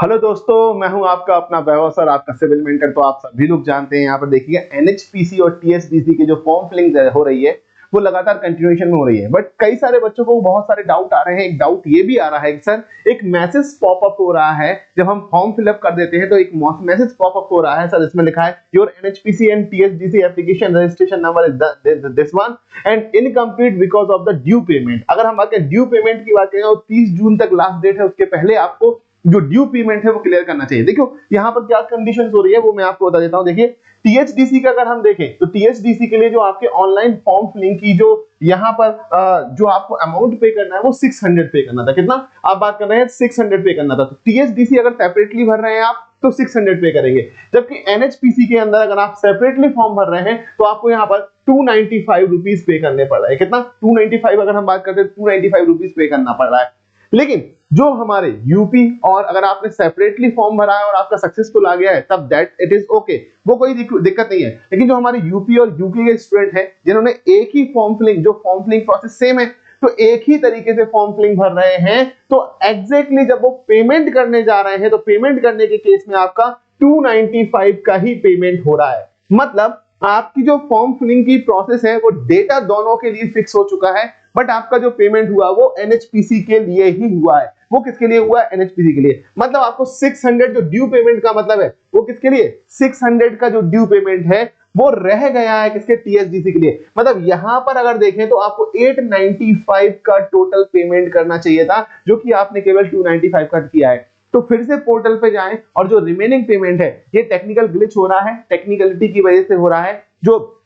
Hello दोस्तों, मैं हूं आपका अपना वैभव सर, आपका सिविल मेंटर। तो आप सभी लोग जानते हैं, यहाँ पर देखिए एनएचपीसी और टीएचडीसी की जो फॉर्म फिलिंग हो रही है वो लगातार कंटिन्यूएशन में हो रही है। बट कई सारे बच्चों को बहुत सारे डाउट आ रहे हैं। एक डाउट ये भी आ रहा है कि सर एक मैसेज पॉपअप हो रहा है जब हम फॉर्म फिलअप कर देते हैं, तो एक मैसेज पॉपअप हो रहा है सर, इसमें लिखा है your NHPC and THDC application registration number is this one and incomplete because of the due payment. अगर हम बात करें ड्यू पेमेंट की बात करें और 30 जून तक लास्ट डेट है, उसके पहले आपको जो ड्यू पेमेंट है वो क्लियर करना चाहिए। देखो यहाँ पर क्या कंडीशंस हो रही है वो मैं आपको बता देता हूँ। देखिए टीएचडीसी का अगर हम देखें तो टीएचडीसी के लिए जो आपके ऑनलाइन फॉर्म फिलिंग की जो यहाँ पर जो आपको अमाउंट पे करना है वो 600 पे करना था। कितना आप बात कर रहे हैं? 600 पे करना था। तो टीएचडीसी अगर सेपरेटली भर रहे हैं आप तो 600 पे करेंगे, जबकि एनएचपीसी के अंदर अगर आप सेपरेटली फॉर्म भर रहे हैं तो आपको यहाँ पर 295 रुपीज पे करने पड़ रहा है। कितना? 295। अगर हम बात करते हैं 295 रुपीज पे करना पड़ रहा है। लेकिन जो हमारे यूपी और अगर आपने सेपरेटली फॉर्म भरा है और आपका सक्सेसफुल आ गया है तब दैट इट इज ओके, वो कोई दिक्कत नहीं है। लेकिन जो हमारे यूपी और यूके के स्टूडेंट हैं जिन्होंने एक ही फॉर्म फिलिंग, जो फॉर्म फिलिंग प्रोसेस सेम है, तो एक ही तरीके से फॉर्म फिलिंग भर रहे हैं, तो एग्जैक्टली जब वो पेमेंट करने जा रहे हैं तो पेमेंट करने के केस में आपका 295 का ही पेमेंट हो रहा है। मतलब आपकी जो फॉर्म फिलिंग की प्रोसेस है वो डेटा दोनों के लिए फिक्स हो चुका है, बट आपका जो पेमेंट हुआ वो एनएचपीसी के लिए ही हुआ है। वो किसके लिए हुआ है? एनएचपीसी के लिए। मतलब आपको 600 जो ड्यू पेमेंट का मतलब है वो किसके लिए? 600 का जो ड्यू पेमेंट है वो रह गया है किसके? टीएचडीसी के लिए। मतलब यहां पर अगर देखें तो आपको 895 का टोटल पेमेंट करना चाहिए था, जो कि आपने केवल 295 का किया है। तो फिर से पोर्टल पे जाएं और जो रिमेनिंग पेमेंट है, ये टेक्निकल ग्लिच हो रहा है, टेक्निकलिटी की वजह से हो रहा है, जो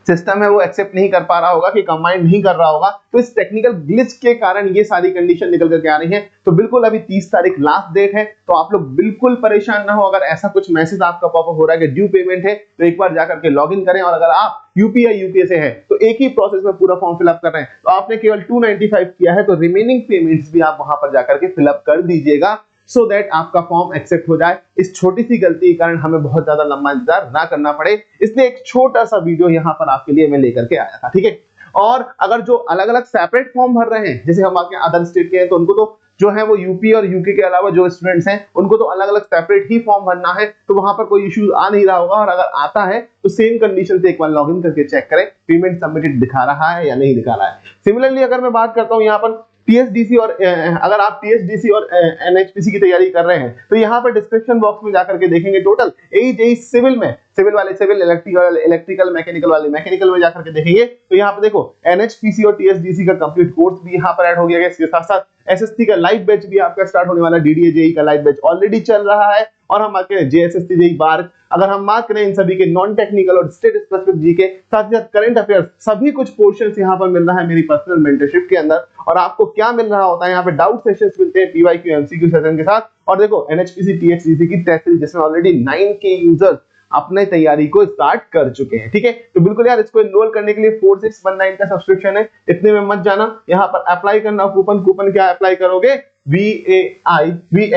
सिस्टम है वो एक्सेप्ट नहीं कर पा रहा होगा, कि कंबाइन नहीं कर रहा होगा, तो इस टेक्निकल ग्लिच के कारण ये सारी कंडीशन निकल करके आ रही है। तो बिल्कुल अभी 30 तारीख लास्ट डेट है, तो आप लोग बिल्कुल परेशान ना हो। अगर ऐसा कुछ मैसेज आपका पॉपअप हो रहा है कि ड्यू पेमेंट है, तो एक बार जाकर के लॉग इन करें। और अगर आप यूपी या यूके से है तो एक ही प्रोसेस में पूरा फॉर्म फिलअप कर रहे हैं, तो आपने केवल 295 किया है, तो रिमेनिंग पेमेंट्स भी आप वहां पर जाकर के फिलअप कर दीजिएगा, सो दैट आपका फॉर्म एक्सेप्ट हो जाए। इस छोटी सी गलती के कारण हमें बहुत ज्यादा लंबा इंतजार ना करना पड़े, इसलिए एक छोटा सा वीडियो यहाँ पर आपके लिए मैं लेकर के आया था। ठीक है। और अगर जो अलग अलग सेपरेट फॉर्म भर रहे हैं, जैसे हम आपके अदर स्टेट के हैं, तो उनको तो जो है वो यूपी और यूके के अलावा जो स्टूडेंट्स हैं उनको तो अलग अलग सेपरेट ही फॉर्म भरना है, तो वहां पर कोई इश्यूज आ नहीं रहा होगा। और अगर आता है तो सेम कंडीशन से एक बार लॉगिन करके चेक करें पेमेंट सबमिटेड दिखा रहा है या नहीं दिखा रहा है। सिमिलरली अगर मैं बात करता हूं यहाँ पर टीएचडीसी और अगर आप टीएचडीसी और एनएचपीसी की तैयारी कर रहे हैं, तो यहाँ पर डिस्क्रिप्शन बॉक्स में जाकर के देखेंगे टोटल यही सिविल में, सिविल वाले सिविल, इलेक्ट्रिकल मैकेनिकल वाले मैकेनिकल में जाकर के देखेंगे, तो यहाँ पर देखो एनएचपीसी और टीएचडीसी का कंप्लीट कोर्स भी यहाँ पर ऐड हो गया है। इसके साथ साथ एसएससी का लाइव बैच भी आपका स्टार्ट होने वाला है, डीडीए जेई का लाइव बैच ऑलरेडी चल रहा है, और हम आके जेएसएससी जेई बार, अगर हम बात करें इन सभी के नॉन टेक्निकल और स्टेट स्पेसिफिक जीके, साथ ही साथ करंट अफेयर्स, सभी कुछ पोर्शंस यहाँ पर मिल रहा है मेरी पर्सनल मेंटरशिप के अंदर। और आपको क्या मिल रहा होता है यहाँ पे? डाउट सेशंस मिलते हैं पीवाईक्यू एमसीक्यू सेशन के साथ। और देखो एनएचपीसी टीएचडीसी की टेस्ट सीरीज जिसमें ऑलरेडी 9K यूजर्स अपने तैयारी को स्टार्ट कर चुके हैं। ठीक है। तो बिल्कुल यार, इसको एनरोल करने के लिए 4619 का सब्सक्रिप्शन है, इतने में मत जाना। यहाँ पर अप्लाई करना कूपन क्या अप्लाई करोगे? VAIVHAV,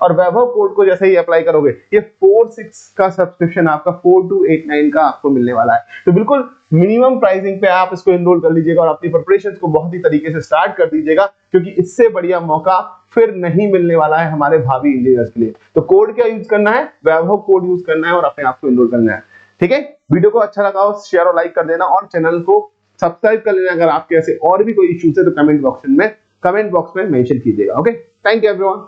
और वैभव कोड को जैसे ही अप्लाई करोगे ये 46 का सब्सक्रिप्शन आपका 4289 का आपको मिलने वाला है। तो बिल्कुल मिनिमम प्राइसिंग पे आप इसको एनरोल कर लीजिएगा और अपनी प्रिपरेशंस को बहुत ही तरीके से स्टार्ट कर दीजिएगा, क्योंकि इससे बढ़िया मौका फिर नहीं मिलने वाला है हमारे भावी इंजीनियर्स के लिए। तो कोड क्या यूज करना है? वैभव कोड यूज करना है और अपने आप को एनरोल करना है। ठीक है। वीडियो को अच्छा लगा हो शेयर और लाइक कर देना, और चैनल को सब्सक्राइब कर लेना। अगर आपके ऐसे और भी कोई इश्यूज है तो कमेंट बॉक्स में मेंशन कीजिएगा। Okay, thank you everyone.